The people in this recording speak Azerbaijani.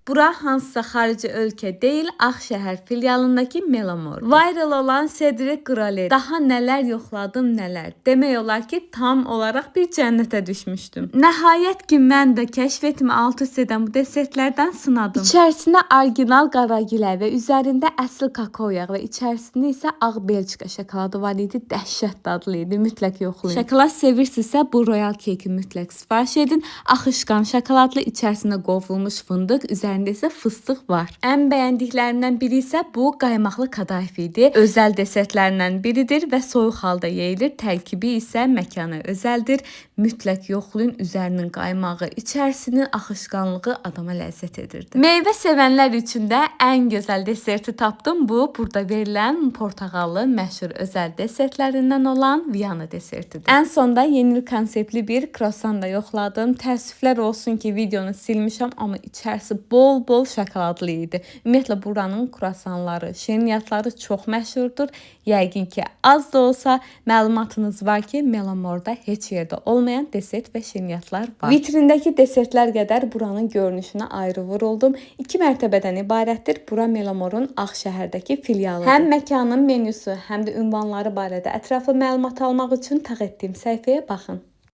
Bura hansısa xarici ölkə deyil, Ağşəhər filialındakı Melamor. Viral olan Cedric Grolet. Daha nələr yoxladım, nələr. Demək olar ki, tam olaraq bir cənnətə düşmüşdüm. Nəhayət ki, mən də kəşf etmə alt üst edən bu desertlərdən sınadım. İçərisində orijinal qaragilə və üzərində əsl kakao yağı və içərisində isə ağ Belçika şokoladı var idi. Dəhşət dadlı idi. Mütləq yoxlayın. Şokolad sevirsinizsə bu Royal Cake-i mütləq sifariş edin. Axışqan şokoladlı, içərisində qovrulmuş fındıq, üzərində isə fıstıq var. Ən bəyəndiklərimdən biri isə bu qaymaqlı kadayıf idi. Özəl desertlərindən biridir və soyuq halda yeyilir. Tərkibi isə məkana özəldir. Mütləq yoxlayın. Üzərinin qaymağı, içərisinin axışqanlığı adama ləzzət edirdi. Meyvə sevənlər üçün də ən gözəl deserti tapdım. Bu, burada verilən portağallı məşhur özəl desertlərindən olan Viyana desertidir. Ən sonda yeni konseptli bir croissant da yoxladım. Təəssüflər olsun ki, videonu silmişəm, amma içərisi bol-bol şokoladlı idi. Ümumiyyətlə, buranın croissantları, şirniyyatları çox məşhurdur. Yəqin ki, az da olsa məlumatınız var ki, Melamorda heç yerdə olmayan desert və şirniyyatlar var. Vitrindəki desertlər qədər buranın görünüşünə ayrı vuruldum. 2 mərtəbədən ibarətdir. Bura Melamorun Ağşəhərdəki filialıdır. Həm məkanın menüsü, həm də ünvanları barədə ətraflı məlumat almaq üçün tag etdiyim səhifəyə baxın.